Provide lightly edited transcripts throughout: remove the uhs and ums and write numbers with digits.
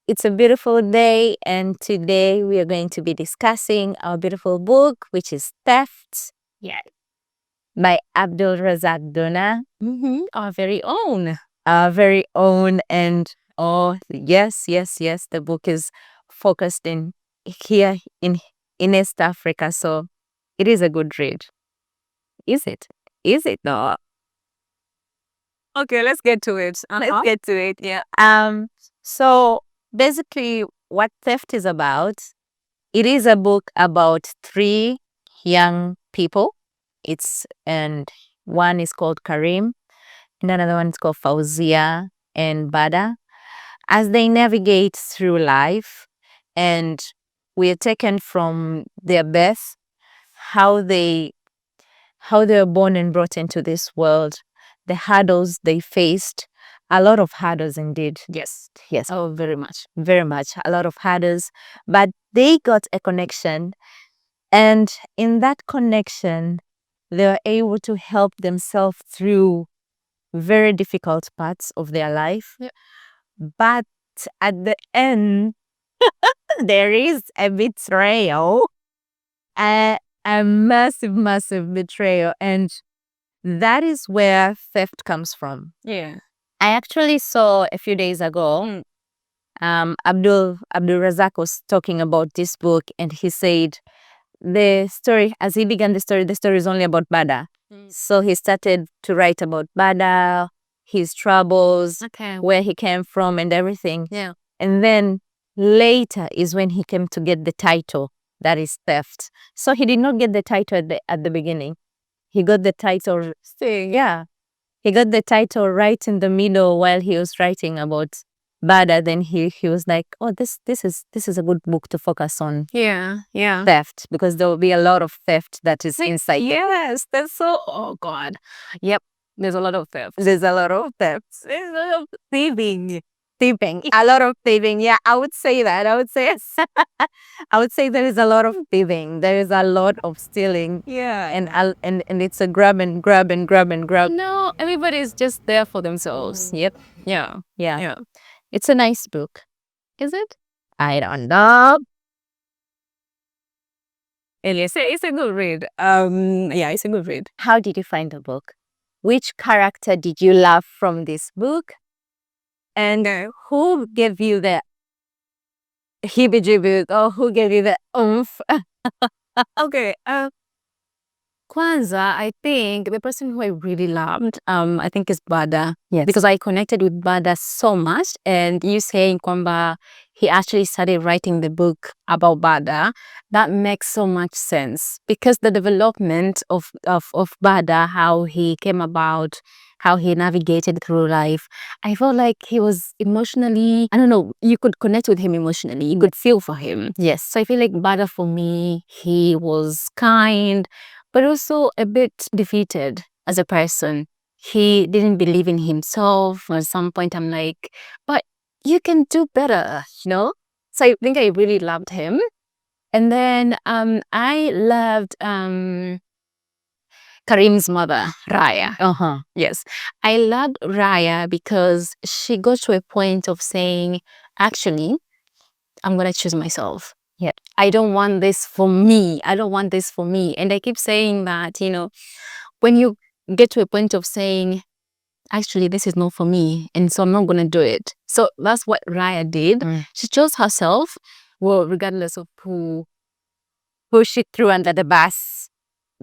It's a beautiful day, and today we are going to be discussing our beautiful book, which is Theft. Yeah. By Abdulrazak Gurnah, Our very own. our very own. And oh, yes, the book is focused here in East Africa, so it is a good read. Is it? Is it not? Okay, let's get to it. Let's get to it. Yeah. So basically, what Theft is about, it is a book about three young people. And one is called Karim, and another one is called Fauzia and Badar, as they navigate through life, and we are taken from their birth, how they were born and brought into this world, the hurdles they faced, a lot of hurdles indeed. Yes. Yes, Oh, very much. very much, a lot of hurdles, but they got a connection, and in that connection, they were able to help themselves through very difficult parts of their life. Yeah. But at the end, there is a betrayal, a massive betrayal, and that is where theft comes from. Yeah. I actually saw a few days ago, Abdulrazak was talking about this book, and he said the story, as he began the story is only about Badar. So he started to write about Badar, his troubles, Okay. where he came from, and everything. Yeah. And then later is when he came to get the title, that is Theft. So he did not get the title at the beginning. He got the title. Yeah. He got the title right in the middle while he was writing about Badar. Then he was like, oh, this is a good book to focus on. Yeah. Yeah. Theft, because there will be a lot of theft that is inside. Yes, that's so. Oh God. Yep. There's a lot of theft. There's a lot of theft. There's a lot of thieving. A lot of thieving. Yeah, I would say that. I would say I would say there is a lot of thieving. There is a lot of stealing. Yeah. And it's a grab and grab and grab and grab. No, everybody's just there for themselves. Yep. Yeah. Yeah. Yeah. It's a nice book. Is it? I don't know. It's a good read. Yeah, it's a good read. How did you find the book? Which character did you love from this book? And who gave you the heebie-jeebies, or who gave you the oomph? Okay. Kwanzaa, I think the person who I really loved, I think is Badar. Yes. Because I connected with Badar so much, and you saying kwamba he actually started writing the book about Badar, that makes so much sense, because the development of Badar, how he came about, how he navigated through life, I felt like he was emotionally, I don't know, you could connect with him emotionally, you could feel for him. Yes. So I feel like Badar, for me, he was kind, but also a bit defeated as a person. He didn't believe in himself. At some point, I'm like, but you can do better, you know? So I think I really loved him. And then I loved Karim's mother, Raya. Yes. I loved Raya because she got to a point of saying, actually, I'm going to choose myself. Yeah. I don't want this for me. I don't want this for me. And I keep saying that, you know, when you get to a point of saying, actually, this is not for me, and so I'm not going to do it. So that's what Raya did. She chose herself, well, regardless of who she threw under the bus,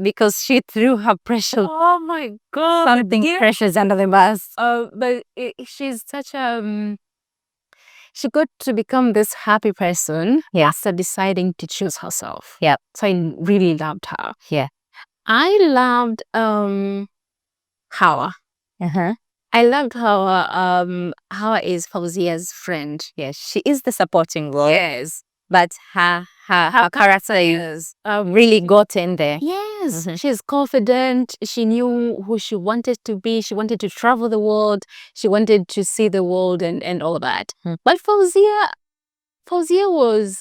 because she threw her precious Oh my God. something precious under the bus. But she's such a... she got to become this happy person after deciding to choose herself. Yeah. So I really loved her. Yeah. I loved Hawa. I loved Hawa. Hawa is Fauzia's friend. Yes, she is the supporting role. Yes. But her character is really got in there. Yes. She's confident. She knew who she wanted to be. She wanted to travel the world. She wanted to see the world and all that. But Fauzia was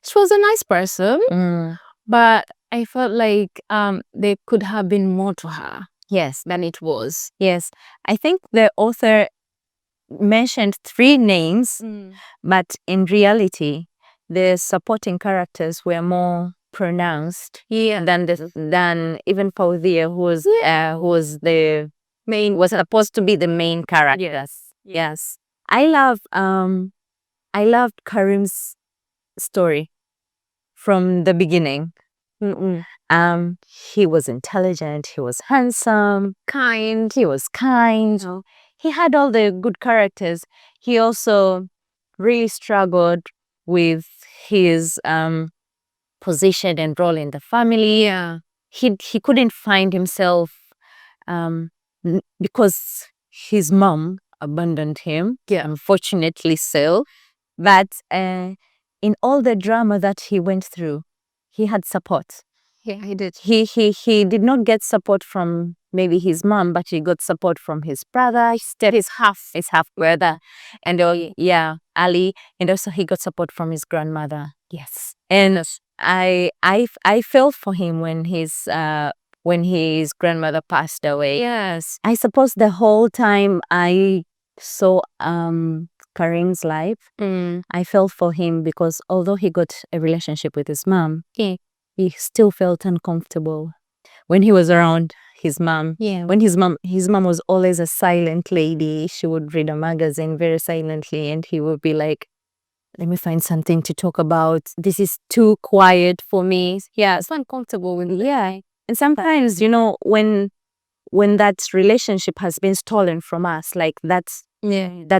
she was a nice person. But I felt like there could have been more to her. Yes. Than it was. Yes. I think the author mentioned 3 names, but in reality, the supporting characters were more pronounced than even Fauzia, who was the main, was supposed to be the main character. Yes. I loved Karim's story from the beginning. He was intelligent, he was handsome, he was kind. He had all the good characters. He also really struggled with his position and role in the family. He couldn't find himself because his mom abandoned him. Unfortunately so. But in all the drama that he went through, he had support. He did. He did not get support from maybe his mom, but he got support from his brother, his half brother, and Ali, and also he got support from his grandmother. Yes, and I felt for him when his grandmother passed away. Yes. I suppose the whole time I saw Karim's life, I felt for him because although he got a relationship with his mom, he still felt uncomfortable when he was around his mom. When his mom was always a silent lady. She would read a magazine very silently, and he would be like, "Let me find something to talk about. This is too quiet for me." Yeah, It's uncomfortable with and sometimes when that relationship has been stolen from us, like that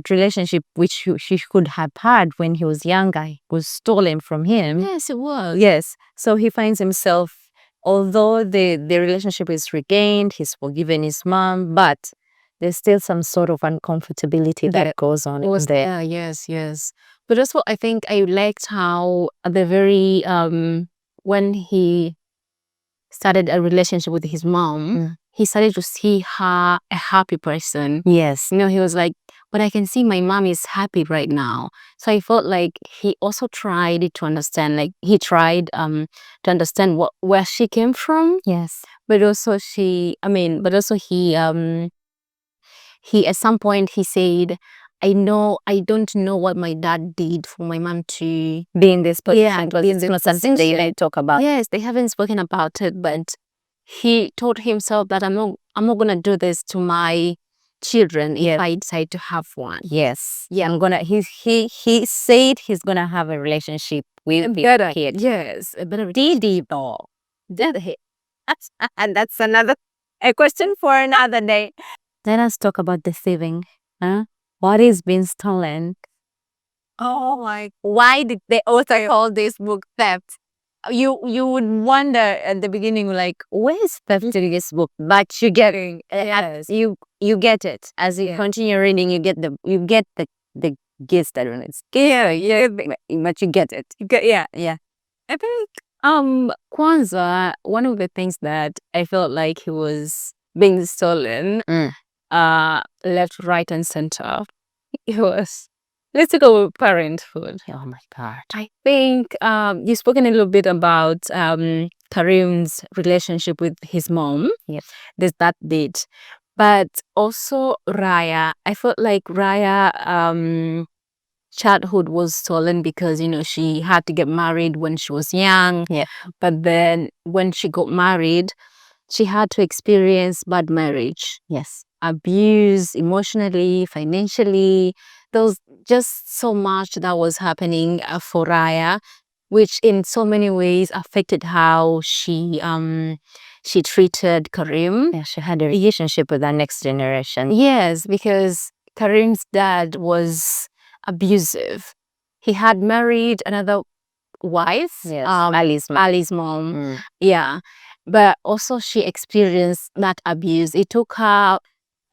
relationship which he could have had when he was younger was stolen from him. Yes, it was. Yes. So he finds himself, although the relationship is regained, he's forgiven his mom, but there's still some sort of uncomfortability that goes on in there. Yes. But that's what I think I liked, how at the very when he started a relationship with his mom, he started to see her a happy person. Yes. He was like, but I can see my mom is happy right now. So I felt like he also tried to understand, like he tried to understand where she came from. Yes. But also he at some point he said, I don't know what my dad did for my mom to be in this position. It's not something they talk about. Yes, they haven't spoken about it, but he told himself that I'm not gonna do this to my children if I decide to have one. Yes. I'm gonna. He said he's gonna have a relationship with the kid. Yes, a better. Did he though? Did he? And that's a question for another day. Let us talk about the thieving. What is being stolen? Oh my! Why did the author call this book theft? You would wonder at the beginning, like, where is theft in this book? But you get it. Yes. You get it as you continue reading. You get the gist. I don't know. It's but you get it. Yeah. I think Kwanzaa, one of the things that I felt like he was being stolen, left, right, and center. It was. Let's go with Parenthood. Oh my God. I think you've spoken a little bit about Karim's relationship with his mom. Yes. There's that bit. But also Raya. I felt like Raya childhood was stolen because, she had to get married when she was young. Yeah. But then when she got married, she had to experience bad marriage. Yes. Abuse emotionally, financially. There was just so much that was happening for Raya, which in so many ways affected how she treated Karim. Yeah, she had a relationship with that next generation. Yes, because Karim's dad was abusive. He had married another wife, Yes, Ali's mom. Yeah, but also she experienced that abuse. It took her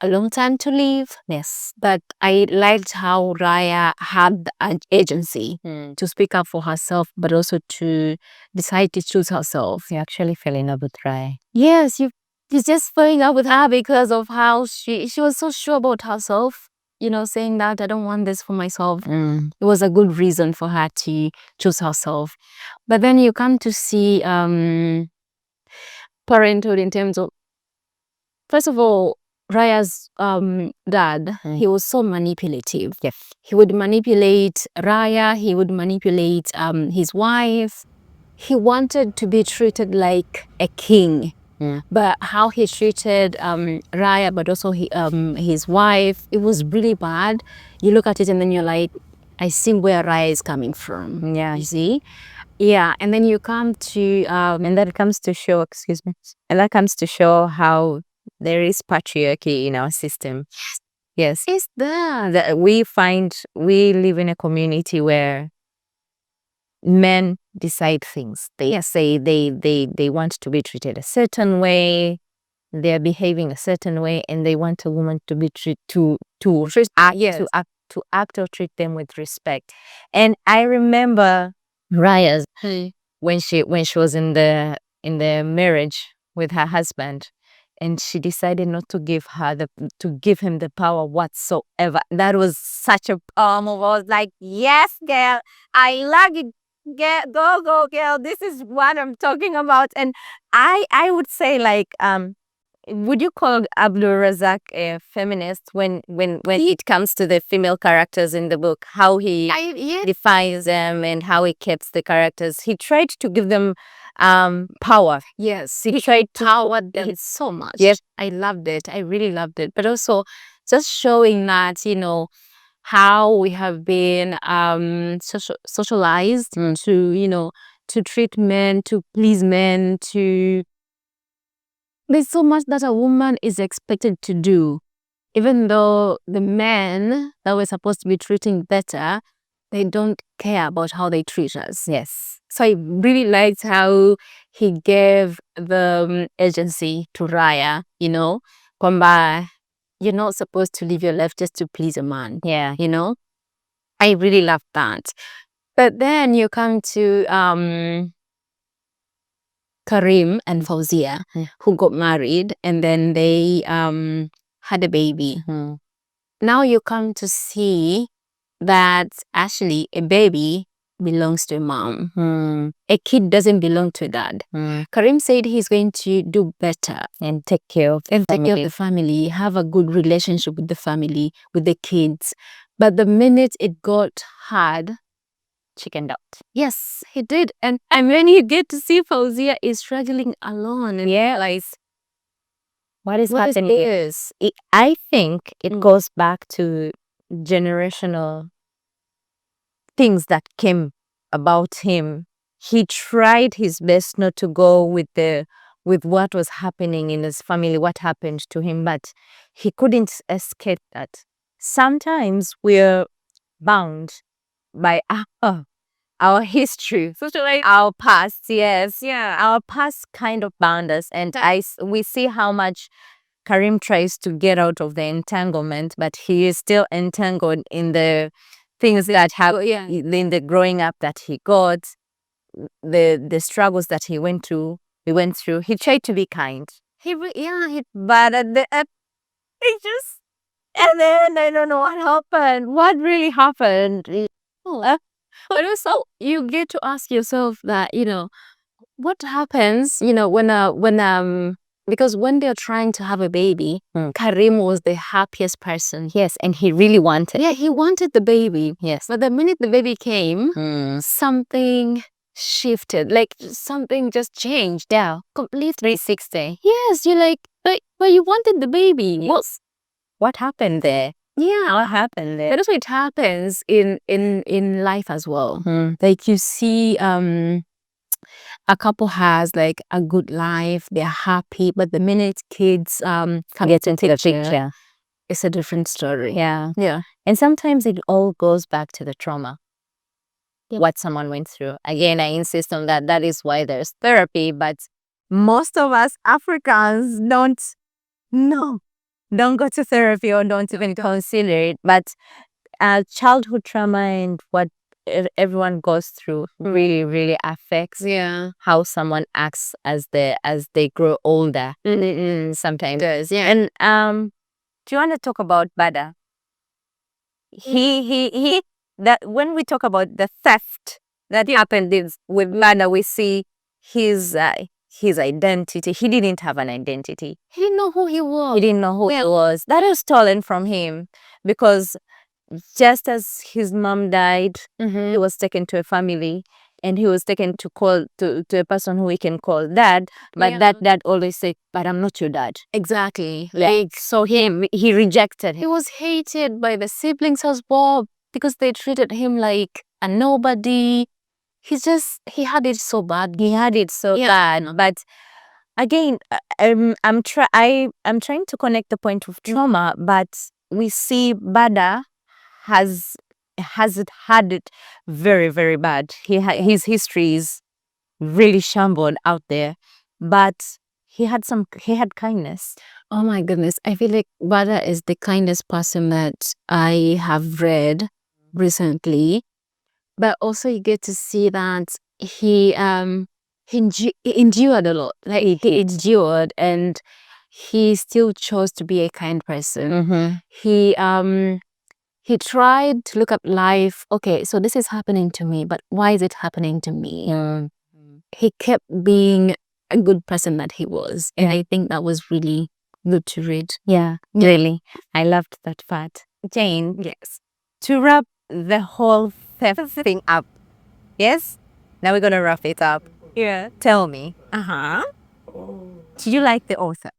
a long time to leave. Yes. But I liked how Raya had an agency to speak up for herself, but also to decide to choose herself. You actually fell in love with Raya. Yes, you just fell in love with her because of how she was so sure about herself. Saying that I don't want this for myself. It was a good reason for her to choose herself. But then you come to see Parenthood in terms of, first of all, Raya's dad, he was so manipulative. Yes. He would manipulate Raya, he would manipulate his wife. He wanted to be treated like a king. But how he treated Raya, but also his wife, it was really bad. You look at it and then you're like, I see where Raya is coming from. Yeah. You see? Yeah. And then you come to, and that comes to show, excuse me, and that comes to show how there is patriarchy in our system. Yes. it's there. That we live in a community where men decide things. They say they want to be treated a certain way, they're behaving a certain way, and they want a woman to be to act, Yes. to act or treat them with respect. And I remember Raya's when she was in the marriage with her husband, and she decided not to give him the power whatsoever. That was such a move. I was like, yes, girl, I love it. Go, girl. This is what I'm talking about. And I would say, like, would you call Abdulrazak a feminist when it comes to the female characters in the book? How he defines them and how he keeps the characters. He tried to give them power. Yes, He tried to power them so much. Yes. I loved it. I really loved it. But also just showing that, how we have been socialized to, to treat men, to please men, there's so much that a woman is expected to do. Even though the men that we're supposed to be treating better, they don't care about how they treat us. Yes. So I really liked how he gave the agency to Raya, kwamba you're not supposed to live your life just to please a man. Yeah. I really loved that. But then you come to Karim and Fauzia, who got married, and then they had a baby. Now you come to see that actually a baby belongs to a mom. A kid doesn't belong to a dad. Karim said he's going to do better And take care of the family, have a good relationship with the family, with the kids. But the minute it got hard, chickened out. yes, he did. And when you get to see Fauzia is struggling alone and realize what is what happening. is this? I think it goes back to generational things that came about him. He tried his best not to go with what was happening in his family, what happened to him, but he couldn't escape that. Sometimes we're bound by our history, our past. Yes, Yeah. our past kind of bound us, and we see how much Karim tries to get out of the entanglement, but he is still entangled in the things that have in the growing up that he got, the struggles that he went through. He tried to be kind. But at the he just, and then I don't know what happened. What really happened? But also you get to ask yourself that, what happens, because when they're trying to have a baby, Karim was the happiest person. Yes, and he really wanted. Yeah, he wanted the baby. Yes. But the minute the baby came, something shifted. Like something just changed. Yeah. Complete 360. Yes, you're like, but you wanted the baby. Yes. What happened there? Yeah. What happened there? That is what happens in life as well. Like you see a couple has like a good life, they're happy, but the minute kids Get into the picture, it's a different story. Yeah. Yeah. And sometimes it all goes back to the trauma. What someone went through. Again, I insist on that. That is why there's therapy, but most of us Africans don't go to therapy or don't even consider it. But childhood trauma and what everyone goes through really, really affects how someone acts as they grow older. Sometimes. Does, yeah. And do you want to talk about Badar? He that when we talk about the theft that happened with Badar, we see his his identity. He didn't have an identity. He didn't know who he was. He didn't know who he was. That was stolen from him because just as his mom died, he was taken to a family and he was taken to a person who we can call dad. But that dad always said, but I'm not your dad. Exactly. Like, so he rejected He him. was hated by the siblings as well because they treated him like a nobody. He had it so bad. He had it so bad. But again, I'm trying to connect the point with trauma, but we see Badar has had it very, very bad. His history is really shambled out there, but he had kindness. Oh my goodness. I feel like Bada is the kindest person that I have read recently. But also you get to see that he endured a lot. Like he endured and he still chose to be a kind person. He tried to look at life. Okay, so this is happening to me, but why is it happening to me? He kept being a good person that he was. And I think that was really good to read. Yeah, really. I loved that part. Jane, Yes. to wrap the whole theft thing up, yes? Now we're going to wrap it up. Yeah. Tell me, did you like the author?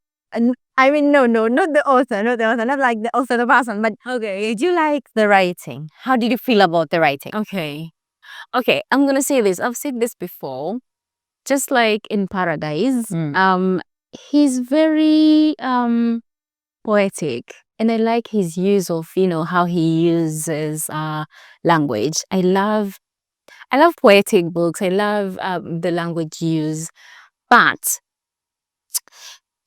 I mean, no, not the author, not like the author, the person, but Okay. Did you like the writing? How did you feel about the writing? okay. Okay, I'm gonna say this. I've said this before. Just like in Paradise, he's very poetic. And I like his use of, how he uses language. I love poetic books. I love the language use. But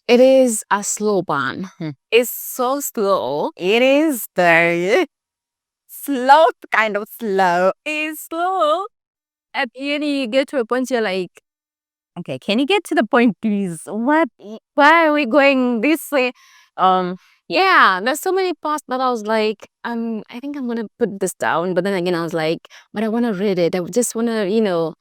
it is a slow burn. It's so slow. It is very slow, kind of slow. It's slow. At the end, you get to a point you're like, okay, can you get to the point, please? Why are we going this way? Yeah, there's so many parts that I was like, I think I'm gonna put this down. But then again, I was like, but I want to read it. I just want to,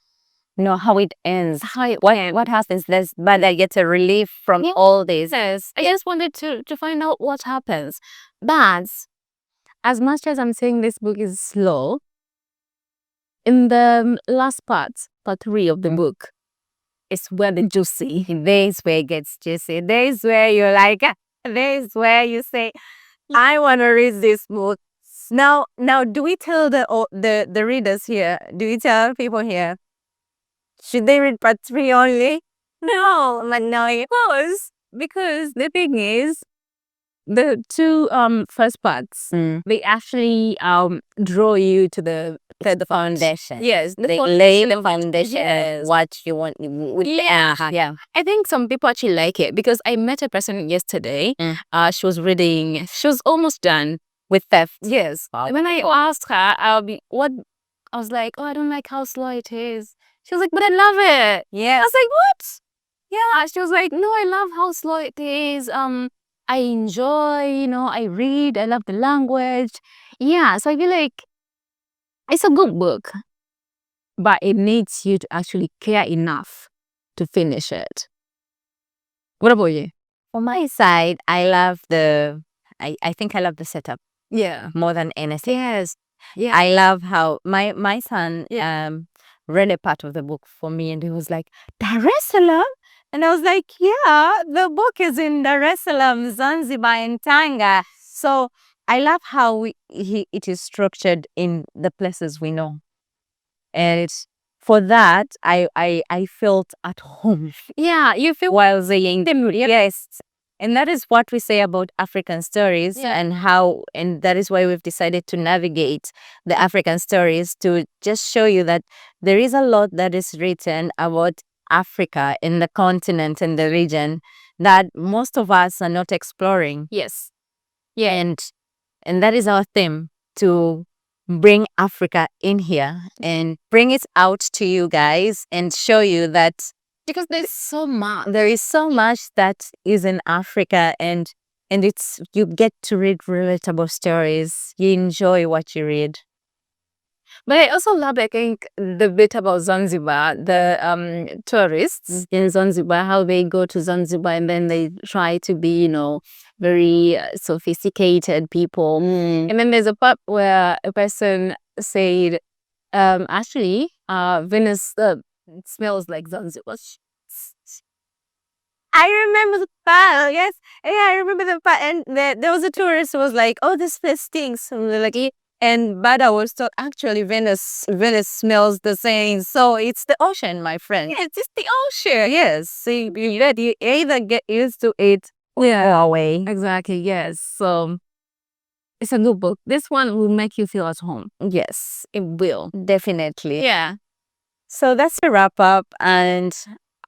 know how it ends. how it What happens? But I get a relief from all this. Yes, I just wanted to find out what happens. But as much as I'm saying this book is slow, in the last part 3 of the book, it's where the juicy. There is where it gets juicy. There is where you're like, there is where you say, I want to read this book. Now, do we tell the readers here? Do we tell people here? Should they read part 3 only? No, but no, because the thing is, the 2 first parts, they actually draw you to the foundation. Yes, They lay the foundation. Yes. What you want. Yeah. I think some people actually like it because I met a person yesterday. She was reading. She was almost done With theft. Yes. Wow. When I asked her, I was like, oh, I don't like how slow it is. She was like, but I love it. Yeah. I was like, what? Yeah. She was like, no, I love how slow it is. I enjoy, I read. I love the language. Yeah. So I feel like it's a good book, but it needs you to actually care enough to finish it. What about you? On my side, I love I think I love the setup Yeah. more than anything. Yes. Yeah. I love how my son read a part of the book for me and he was like, Dar es Salaam? And I was like, yeah, the book is in Dar es Salaam, Zanzibar and Tanga. So I love how it is structured in the places we know. And for that, I felt at home. Yeah. You feel While saying them, yes. And that is what we say about African stories and that is why we've decided to navigate the African stories to just show you that there is a lot that is written about Africa in the continent and the region that most of us are not exploring. Yes. Yeah. And that is our theme, to bring Africa in here and bring it out to you guys and show you that because there's so much. there is so much that is in Africa and you get to read relatable stories. You enjoy what you read. But I also love, I think, the bit about Zanzibar, the tourists in Zanzibar, how they go to Zanzibar and then they try to be, you know, very sophisticated people. And then there's a part where a person said, actually, Venice smells like Zanzibar. I remember the part. Yes, yeah, I remember the part. And there was a tourist who was like, "Oh, this place stinks." And we're like, and Bada was told, actually, Venice smells the same. So it's the ocean, my friend. Yes, it's the ocean. Yes, so you either get used to it or away. Exactly. Yes. So it's a good book. This one will make you feel at home. Yes, It will. definitely. Yeah. So that's a wrap up, and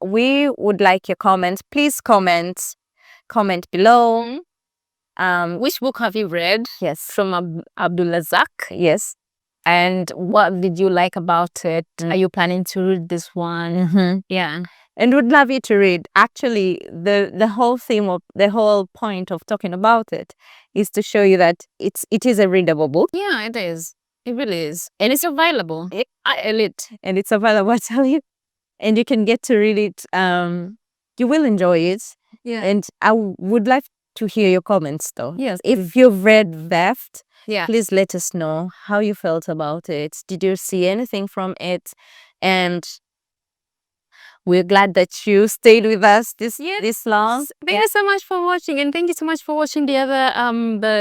we would like your comments. Please comment below. Which book have you read? Yes, From Abdulrazak. yes. And what did you like about it? Are you planning to read this one? Yeah. And would love you to read. Actually, the whole theme of the whole point of talking about it is to show you that it is a readable book. Yeah, it is. It really is. And it's available at Elite. And it's available, I tell you. And you can get to read it. You will enjoy it. Yeah. And I would like to hear your comments though. Yes. If you've read Theft, Yeah. please let us know how you felt about it. Did you see anything from it? And we're glad that you stayed with us this long. Thank you so much for watching, and thank you so much for watching the other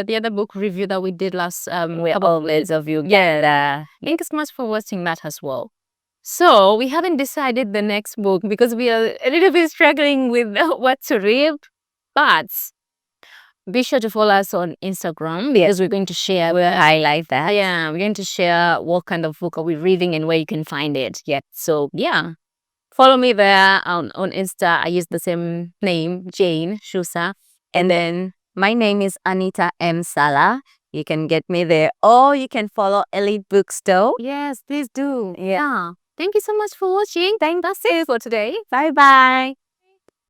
the other book review that we did last We're always of you. Yeah. Thank you so much for watching that as well. So we haven't decided the next book because we are a little bit struggling with what to read, but be sure to follow us on Instagram because we're going to share. We'll highlight that. Yeah, we're going to share what kind of book are we reading and where you can find it. Yeah. So yeah. Follow me there on Insta. I use the same name, Jane Shussa. And then my name is Anita M. Salah. You can get me there, or you can follow Elite Bookstore. Yes, please do. Yeah. Thank you so much for watching. That's it for today. Bye bye.